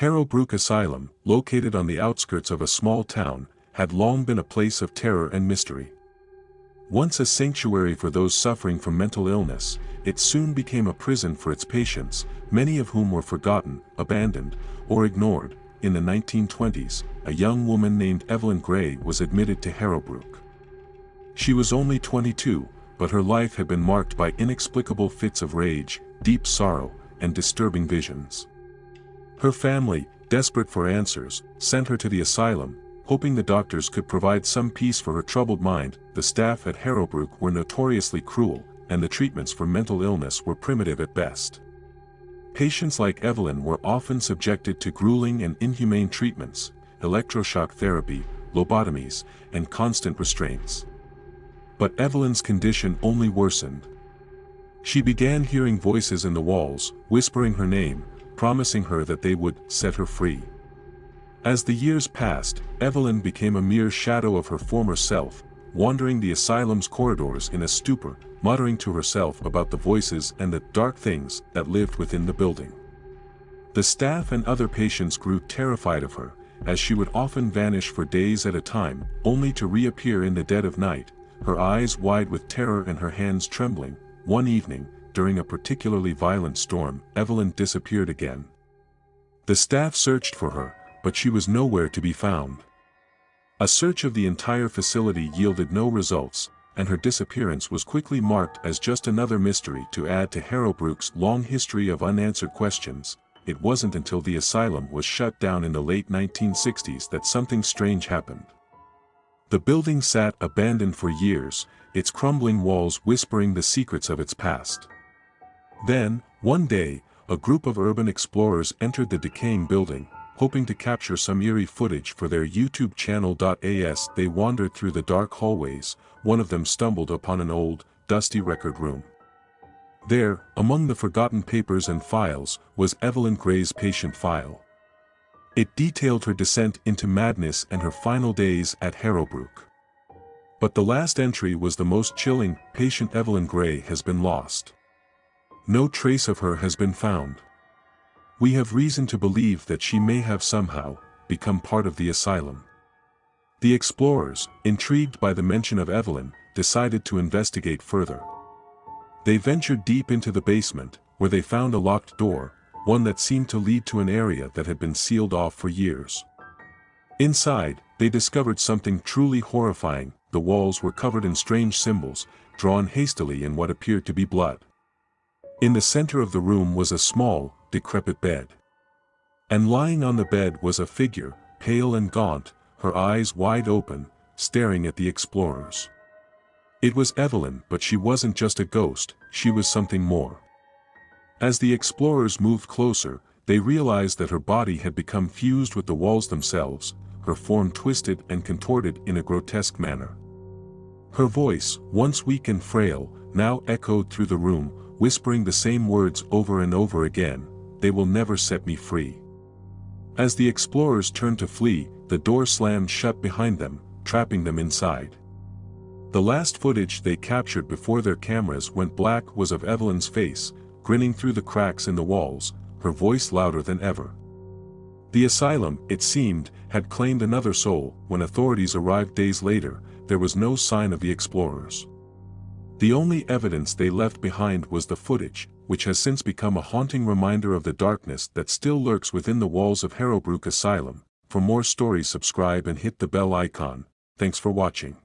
Harrowbrook Asylum, located on the outskirts of a small town, had long been a place of terror and mystery. Once a sanctuary for those suffering from mental illness, it soon became a prison for its patients, many of whom were forgotten, abandoned, or ignored. In the 1920s, a young woman named Evelyn Gray was admitted to Harrowbrook. She was only 22, but her life had been marked by inexplicable fits of rage, deep sorrow, and disturbing visions. Her family, desperate for answers, sent her to the asylum, hoping the doctors could provide some peace for her troubled mind. The staff at Harrowbrook were notoriously cruel, and the treatments for mental illness were primitive at best. Patients like Evelyn were often subjected to grueling and inhumane treatments, electroshock therapy, lobotomies, and constant restraints. But Evelyn's condition only worsened. She began hearing voices in the walls, whispering her name, promising her that they would set her free. As the years passed, Evelyn became a mere shadow of her former self, wandering the asylum's corridors in a stupor, muttering to herself about the voices and the dark things that lived within the building. The staff and other patients grew terrified of her, as she would often vanish for days at a time, only to reappear in the dead of night, her eyes wide with terror and her hands trembling. One evening, during a particularly violent storm, Evelyn disappeared again. The staff searched for her, but she was nowhere to be found. A search of the entire facility yielded no results, and her disappearance was quickly marked as just another mystery to add to Harrowbrook's long history of unanswered questions. It wasn't until the asylum was shut down in the late 1960s that something strange happened. The building sat abandoned for years, its crumbling walls whispering the secrets of its past. Then, one day, a group of urban explorers entered the decaying building, hoping to capture some eerie footage for their YouTube channel. As they wandered through the dark hallways, one of them stumbled upon an old, dusty record room. There, among the forgotten papers and files, was Evelyn Gray's patient file. It detailed her descent into madness and her final days at Harrowbrook. But the last entry was the most chilling. Patient Evelyn Gray has been lost. No trace of her has been found. We have reason to believe that she may have somehow become part of the asylum. The explorers, intrigued by the mention of Evelyn, decided to investigate further. They ventured deep into the basement, where they found a locked door, one that seemed to lead to an area that had been sealed off for years. Inside, they discovered something truly horrifying. The walls were covered in strange symbols, drawn hastily in what appeared to be blood. In the center of the room was a small, decrepit bed. And lying on the bed was a figure, pale and gaunt, her eyes wide open, staring at the explorers. It was Evelyn, but she wasn't just a ghost, she was something more. As the explorers moved closer, they realized that her body had become fused with the walls themselves, her form twisted and contorted in a grotesque manner. Her voice, once weak and frail, now echoed through the room, whispering the same words over and over again: "They will never set me free." As the explorers turned to flee, the door slammed shut behind them, trapping them inside. The last footage they captured before their cameras went black was of Evelyn's face, grinning through the cracks in the walls, her voice louder than ever. The asylum, it seemed, had claimed another soul. When authorities arrived days later, there was no sign of the explorers. The only evidence they left behind was the footage, which has since become a haunting reminder of the darkness that still lurks within the walls of Harrowbrook Asylum. For more stories, subscribe and hit the bell icon. Thanks for watching.